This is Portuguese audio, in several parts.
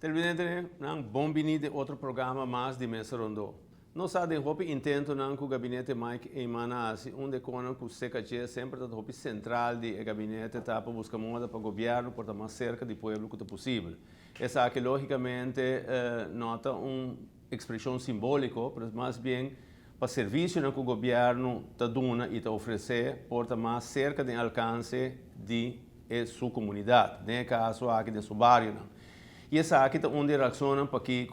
Televidente, nang bombini de outro programa mais de Mesa Rondo. Nós sabemos que o intento nang o gabinete Mike e Manasi, onde conan que o CKG sempre está o central do gabinete tá para buscar moda para o governo por estar mais cerca do povo que é possível. Essa que logicamente nota expressão simbólica, mas mais bem para serviço que o governo está dando e está oferecer por estar mais cerca do alcance de sua comunidade, nesse caso aqui de seu bairro. E essa aqui é uma direção para que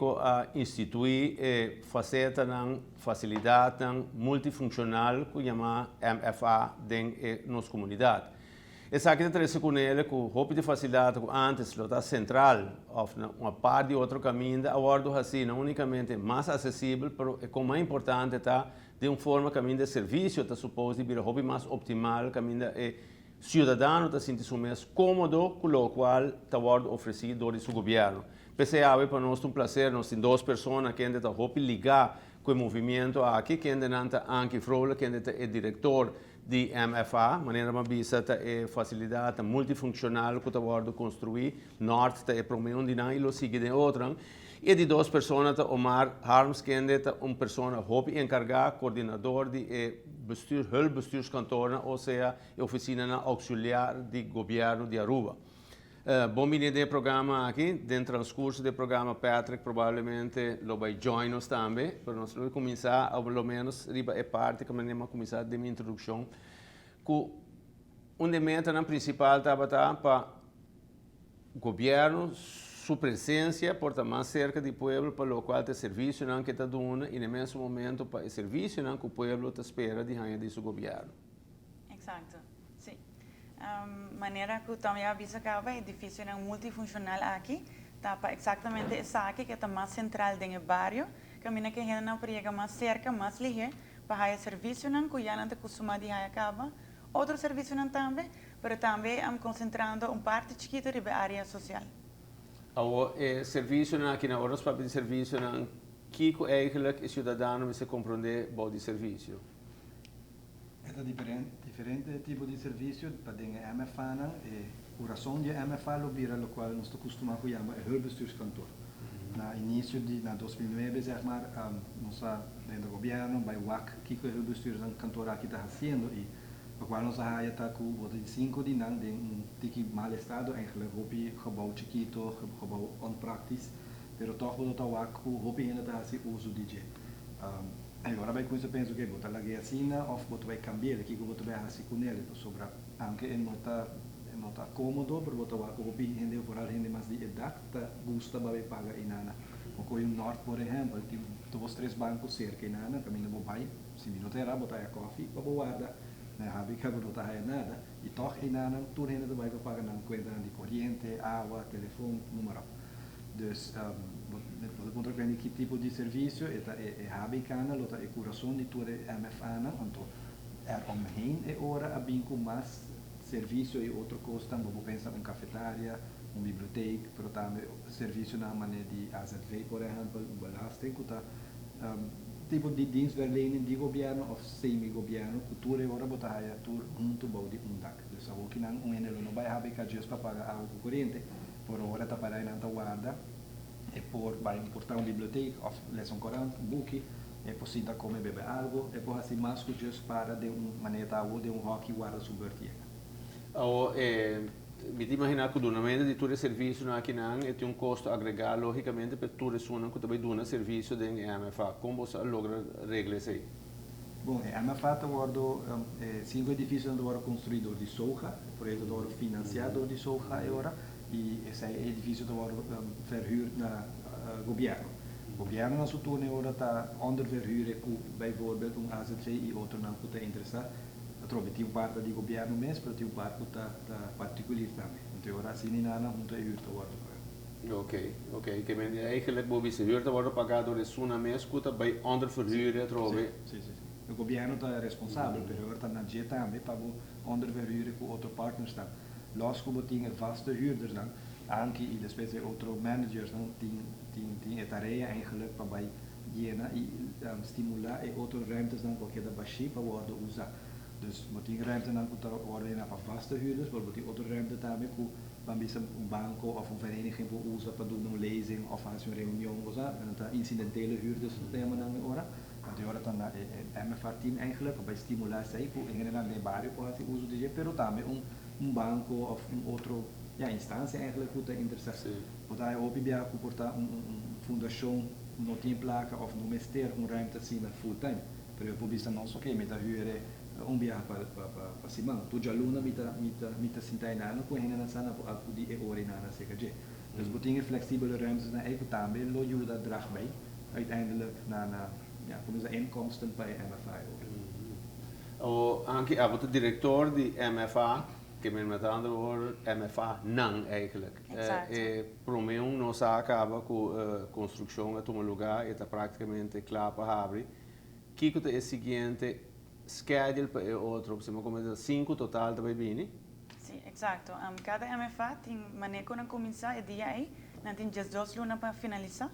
instituir faceta de facilidade multifuncional que chama MFA dentro da nossa comunidade. Essa aqui é com ele que o roubo de facilidade que antes está central, uma parte de outro caminho, agora assim não unicamente mais acessível, mas o mais importante está de uma forma caminho de serviço, está suposto vir roubo mais optimal, caminho cidadão está sentindo mais cômodo com o qual está oferecido do seu governo. PCA para nós é um prazer, nós temos duas pessoas que ainda estão ligar com o movimento aqui, que ainda está aqui Vrolijk, que ainda é diretor de MFA, maneira uma visita é facilidade multifuncional que está construir, norte é para um de não e lo sigue de outro. E de duas pessoas, Omar Harms, que ainda é uma pessoa hobby encarregada, coordenador de hulpbestuurskantoren, ou seja, a oficina auxiliar do governo de Aruba. Bom dia do programa aqui, dentro do transcurso do programa, Patrick provavelmente lo vai join nos também, para nós começar, ao menos, é parte que vamos começar de minha introdução, que onde meta principal estava para o governo, sua presença porta mais cerca do povo para o qual o serviço não que está dando e no mesmo momento para o serviço não que o povo está espera de ganhar do seu governo. Exato, sim. Maneira que também avisa que é difícil é multifuncional aqui, tá para exatamente essa aqui que está mais central dentro do bairro, que a mina que a não chega mais cerca, mais ligeiro, para o serviço não que já não está acostumado de acaba, outro serviço não também, mas também concentrando parte chiquita da área social. O serviço aqui na hora de serviço que eigenlijk o cidadão se compreende bom de serviço. É diferente tipo de serviço para dentro da MFA e a razão de MFA é o qual nós acostumamos a chamar hulpbestuurskantoor. No início de 2009, zeg maar, nós dentro do governo, by WAC, que o hulpbestuurskantoor aqui está fazendo e o qual nós está com o de 5 de não de mal estado, eigenlijk hobby gebouw chiquito, gebouw onpraktisch, pero toch wordt het ook hobby ainda está se uso de agora vai com isso penso que botar lá que assim ou botar vai cambiar que botar vai assim com ele sobre anche não tá cômodo para botar o hobby ainda por além de mais de idade tá gusta vai pagar inana o com o norte por exemplo tem dois três bancos cerca inana caminho do bai se minutos era botar a coffee para guardar na fábrica não está nada e toch inana tudo ainda vai pagar na conta de corrente água telefone número dus você pode ver que tipo de serviço é habicana lota é coração de toda MFA então omheen é hora a bem com mais serviço e outro custa vamos pensar uma cafeteria uma biblioteca pero também serviço na maneira de AZV por exemplo belasting que tá tipo de dienstverlening de governo ou semi-governo cultura e hora botar aí tur junto bom de dak dus algo que não enelo não vai habicar just para pagar água corrente por hora tá para aí na guarda e por vai importar uma biblioteca ou lesson Coran book é possível comer beber algo é por assim mais que just para de uma maneira ou de hockey guarda subvertida me imaginar que o donamento de todo serviço aqui não tem custo agregado logicamente para toda pessoa que também dona serviço dentro da MFA como você logra regras aí bom a MFA está guardo 5 edifícios onde guardo construído de soja projeto guardo financiado de soja agora e esse edifício está guardo verhuur na governo o governo na sua turno agora está onderverhuur com bijvoorbeeld AZV e outro não que está interessado trovo tem parte do governo mesmo, mas tem parte da particular também. Então agora assim não muito é justo agora. Ok. Que men eigenlijk boven se huur te worden pagado de suna mes kuta bij ander verhuren trove. Sim. O governo está responsável, mas agora está na jet também para ander verhuren com outros partners tam. Los como tem vaste huurders dan, anche e despese outros managers dan tem a tarefa eigenlijk para vai e stimular e outras ruimtes dan qualquer da baixi para o usar. Dus moet die ruimte dan worden naar vaste huurders, bijvoorbeeld die andere ruimte daarmee, dan is een banco of een vereniging voor ons dat doen een lezing of als een reunie of zo, en dat incidentele huurders nemen dan ora. Want die horen dan naar MFA-team eigenlijk, bij stimulatie, voor in general de barrio voor het uso de pero daarmee een banco of een otro instantie eigenlijk hoe te interessatie. Want hij ook bij een fundação não tem placa of não mester een ruimte zien met full-time. Pero eu publico dan oké met de huur biar para Simão. Tu já luna mita sinta inana com hena na sana por algo de ore inana zeker je. Dus betinge flexibele ruimtes naar eigen taambe lo je dat draag bij. Uiteindelijk na como se inkomsten bij MFA. O anche a de director di MFA che met andere woorden MFA NANG eigenlijk. E promeum nos acaba com construção de um lugar e está praticamente claro para abrir. Kiko é o seguinte schedule para o outro, como 5 total de bebini? Sim, exato. Cada MFA tem maneira para começar o dia aí, não tem 2 lunas para finalizar.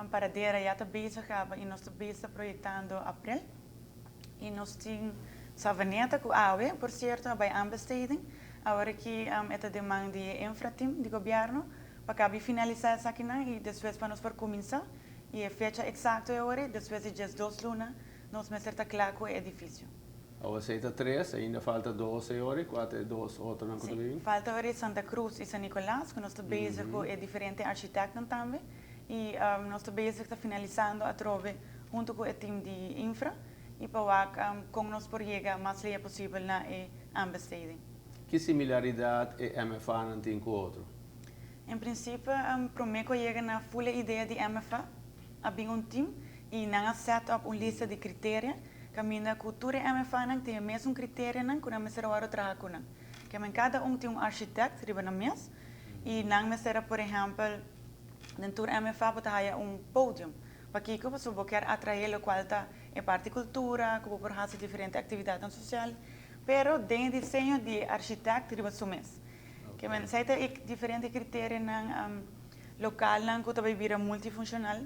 Para dera já está bezig e nós estamos bezig projetando abril. E nós temos savaneta com AUE, por certo, bij aanbesteding. Agora que é demanda de infrateam do governo, para finalizar essa aqui e depois para nós para começar. E a fecha exata agora, depois de 2 lunas, nós vamos estar claro com o edifício. Ou seja, 3, ainda falta 12 horas, 4 2 outros não conseguimos? Falta agora Santa Cruz e São Nicolás, que nós estamos bezig com diferentes arquitetos também. E nós estamos bezig a finalizando a trove junto com o time de infra e para com nós por chegar mais leia possível na aanbesteding. Que similaridade é MFA não tem com o outro? Em princípio, prometo chegar na full ideia de MFA, abrir um time e não set up uma lista de critérios que a cultura MFA não tem mesmo critério não que não será o trabalho com não. Que cada tem um arquiteto riba na mesa e não será por exemplo dentro do MFA pode haver um pódio para que você quer atrair o qual está em parte cultura, que por fazer diferentes atividades sociais, pero tem desenho de arquiteto riba sua mesa. Que se tem diferentes critérios não local não que também vira multifuncional.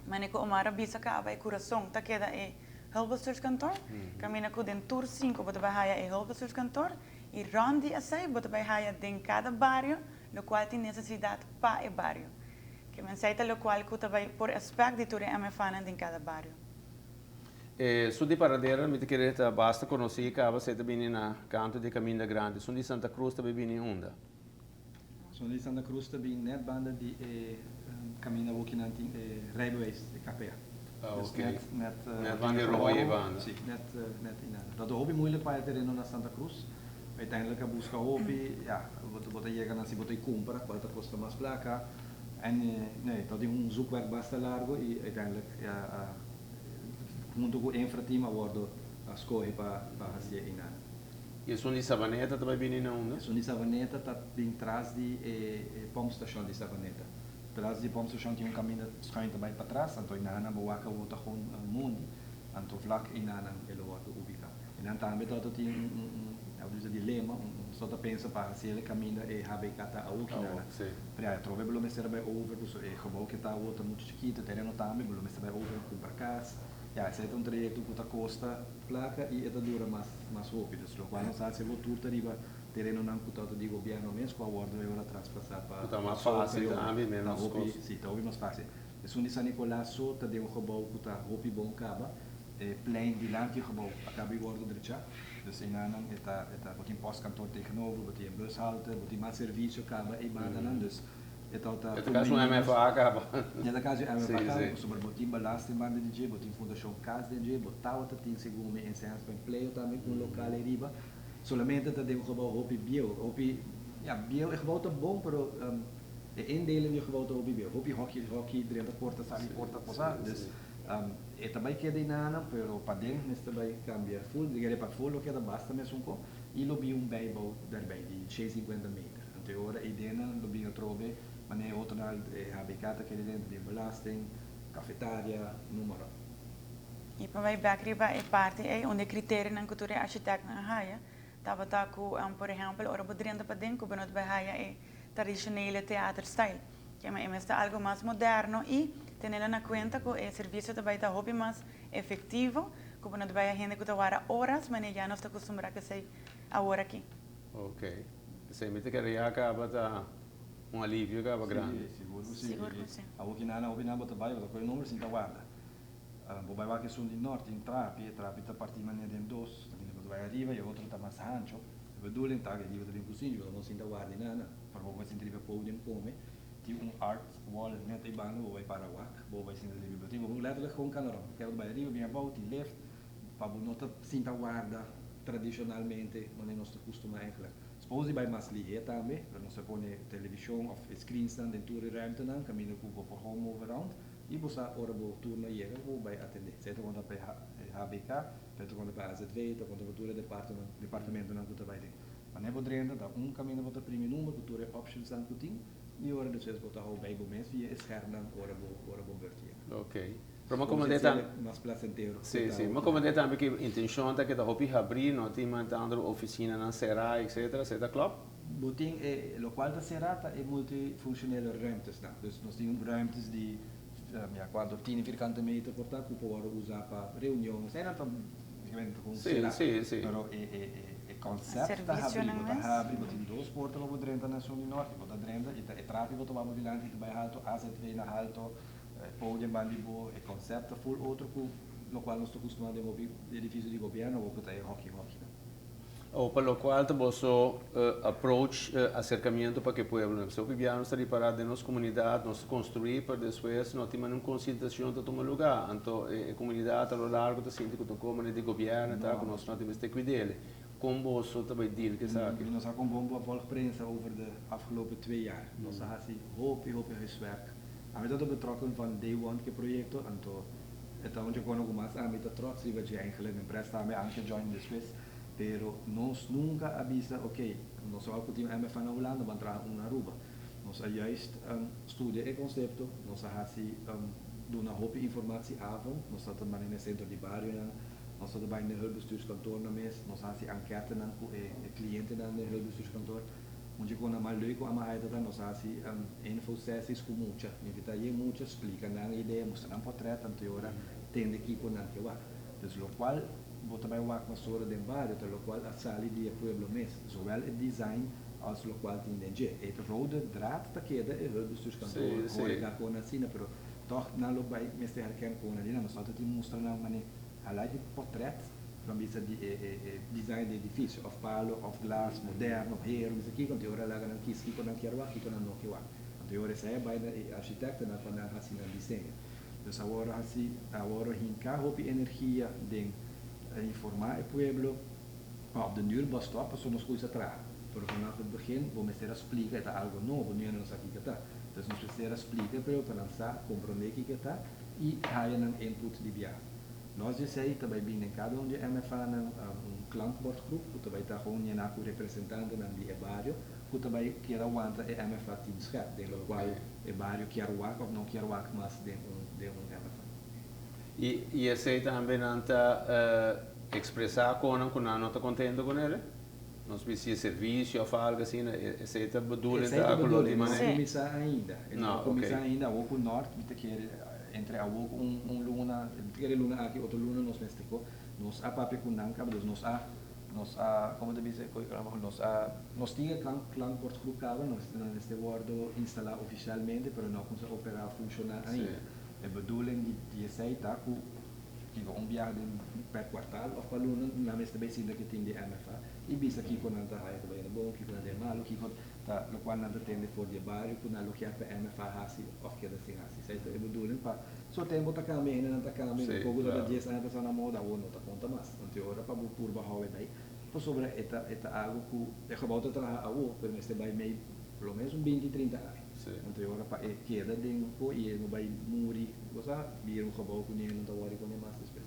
Mas o Omar bisa ka vai coração tá queda é hulpbestuurskantoor. Camina com dentro 5 bota vai haia é hulpbestuurskantoor e Rondo assim bota vai haia em cada bairro, no qual tem necessidade para o bairro. Que mensaita lo qual que vai por aspecto de tudo MFA em cada bairro. Su di paradeira mi querer basta conhecer que você também na canto de Caminho Grande, su di Santa Cruz também bem onda. Su di Santa Cruz também net banda de caminha ook in rijbewijs, de KPA. Dus net wanneer rode banden. Sim, net in. Dat hobby moeilijk para ter na Santa Cruz. Uiteindelijk busca hobby, bota llega na si bota compra, bota costa mais placa. En nee, dat is zoekwerk basta largo e uiteindelijk junto com infrateam abordo escolhe para fazer in. E sono di Savaneta também bem na onda? Sono di Savaneta tá bem atrás de pompstation de Savaneta. Atrás de pompstation tem caminho schuin também para trás, então inana boaca volta com mundo, então vlak inana ele volta ubica. E dan também todo tem dilema, só tá pensa para se ele caminha e habicata a outra inana. Para trove belo mestre vai over, dus e gebouw que tá outra muito chiquito, terreno também belo mestre vai over com para casa. Esse é trajecto que costa placa e é dura mais rápido. Lo qual não sabe se vou turta riba terreno não cutado de governo mesmo com a ordem eu transpassar para. Tá mais fácil também menos custo. Sim, tá mais fácil. É só de São Nicolás só tá de gebouw que tá hopi bom caba, plein de lang que gebouw acaba de ordem direita. Dus in aanang wordt in postkantoor tegenover, wordt in bushalte, wordt in serviço caba e bananan dus. Het caso MFA acaba. Nel caso MFA acaba, sobre botin belasting banda de botin fundação casa de botar outra tem seguro em senso para emprego também com local e riba. Solamente dat ding gebouw hopi bio, bio é gebouw tá bom, pero indeling de gebouw tá hopi bio, hopi hockey dentro porta sali porta posar, dus também queda inana, pero para dentro nesta vai cambiar full, digere para full lo queda basta mesmo um pouco, e lo bi bijbouw daarbij de 650 meter. Ante ora idena lo bi trove maar nee, autonaal habicata que dentro de belasting, cafetaria, número. E para vai backriba é parte onde critério na cultura arquiteto na haia, tava tá com por exemplo, ora podendo para dentro, quando vai haia é tradicionele teatro style, que é algo mais moderno e tendo na conta que o serviço também tá hobby mais efetivo como não vai a gente que trabalha horas, mas já não está acostumado a ser a hora aqui. Ok. Você me que já acaba tá alívio acaba grande. Seguro que sim. A que na opinião bota vai, bota com o número sim tá guarda. Bo vai que sul di norte in trapi tá partir maneira de dos, quindi bota vai arriva e outro tá mais rancho. Bedoeling tá que digo também cozinho, bota não sim tá guarda nada, para bo vai sim tripa podium come. Die art wall net e baan bo vai para wak, bo vai sim da biblioteca, bo letterlijk gewoon kan erom. Que vai arriva bem about die left, para bo nota sim tá guarda tradicionalmente, não é nosso costume eigenlijk. Sposi bij mas lié também, para não se pôr televisão of screen stand em toda a ruimte não, caminho com o home overround, e você ora bo turno chega, bo vai atender. Certo quando para HBK, certo quando para AZV, certo quando para departamento não que vai ter. Mas nem podendo, dá caminho para o primeiro número, que toda options não que e ora depois botar o bij mês via scherm não, ora bo bertie. Ok. Pero uma comandante também. Mais placentero. Sim, sim. Uma comandante também que intenção é que da hopi abrir, não tem mantendo oficina na será, etc. Etc. Klopt? Boting lo qual da serata é multifunctionele ruimtes não. Dus nós temos ruimtes de quanto 10 vierkante meter portanto que pode usar para reuniões. É não com serata. Sim, sim. Pero concept da abrir, boting duas portas para dentro na zona norte, para dentro e tráfego para vamos vilante que vai alto, AZV na alto, podium bandibo, e concept full outro no qual nós estamos acostumados a ouvir edifício de governo ou que está hockey. Ou para o qual você approach acercamento para que o pueblo, se o viviano está preparado de nossa comunidade, nós construir para depois não ter uma concentração de tomar lugar, então a comunidade ao largo da cinta que como de governo, tá, que nós não temos que cuidar. Como você também deal que sabe? Nós hebben een boom volgprijs over de afgelopen 2 jaar. Nós hebben hoop gewerkt. A mim betrokken van day one que projeto, então onde eu conheço mais a mim trots e vai eigenlijk een presta me anche join the Swiss, pero nós nunca avisa, ok, nós só que temos MF na Holanda, vamos entrar na Aruba. Nós juist studie e concepto, nós hebben doen een hoop informatie avond, nós zaten maar in het centrum de barrio, nós zaten bij een hulpbestuurskantoor na mes, nós hebben enquête na cliënten na een hulpbestuurskantoor. Onde quando mais leuk ama aí tá nós assim info sessions com muita invita aí muita explica na ideia mostra um portrait tanto hora tem aqui com na que va dus lo qual bota vai wa com sora de vários lo qual a sali de pueblo mes zowel o design als lo qual tem de e de rode draad tá queda é o bestuurskantoor horeca com na sina pero toch na lo vai mestre herken com na dina nós só te mostra na mane a live portrait van bisa di design de edifício of palo of glass moderno heer mas aqui quando ora lá na kiski quando quero aqui quando não quero quando ora sai by the architect na quando assim na desenho dus agora assim agora hinka hopi energia de informar o pueblo op de duur basta para nos coisas atrás por vanaf het begin vou mestre explica é algo novo não nos aqui que tá dus nos mestre explica para lançar compreender que tá e há input de viagem. Nós dizemos também bem cada onde MF klankbordgroep, que também está com um representante na de barrio, que também quer aguentar a MF team scherp, de qual o barrio quer work ou não quer work, mas de MF. E esse também não está expressar com não está contente com ele? Nós precisamos de serviço ou algo assim, esse está bedoelend da colônia. Não começar ainda, não começar ainda, o norte, que quer entre a luna, entre luna aqui, outra luna nos México, nos a papi com nanca, mas nos a como te dice, nos tinha klankbordgroep cabo, nós neste guardo instalar oficialmente, pero não consegue operar funcionar ainda. É bedoeling de sei tá com viagem per quartal of para luna, na mesma vez que tem de MFA, e bisa aqui quando anda aí também é bom, que quando é malo, que quando tá lo qual anda tende for de barrio, quando alo que é para MFA assim, of que assim assim, certo? É bedoeling para só tem botar caminho, não tá caminho, pouco da 10 anos passando na moda, ou não tá conta mais, então hora para por baixo daí. Por sobre eta algo que é gebouwd tra a o, per este vai meio pelo menos 20, 30 anos. Então hora para queda de e no vai muri, você vira um gebouw com ninguém não tá hora com mais espécie.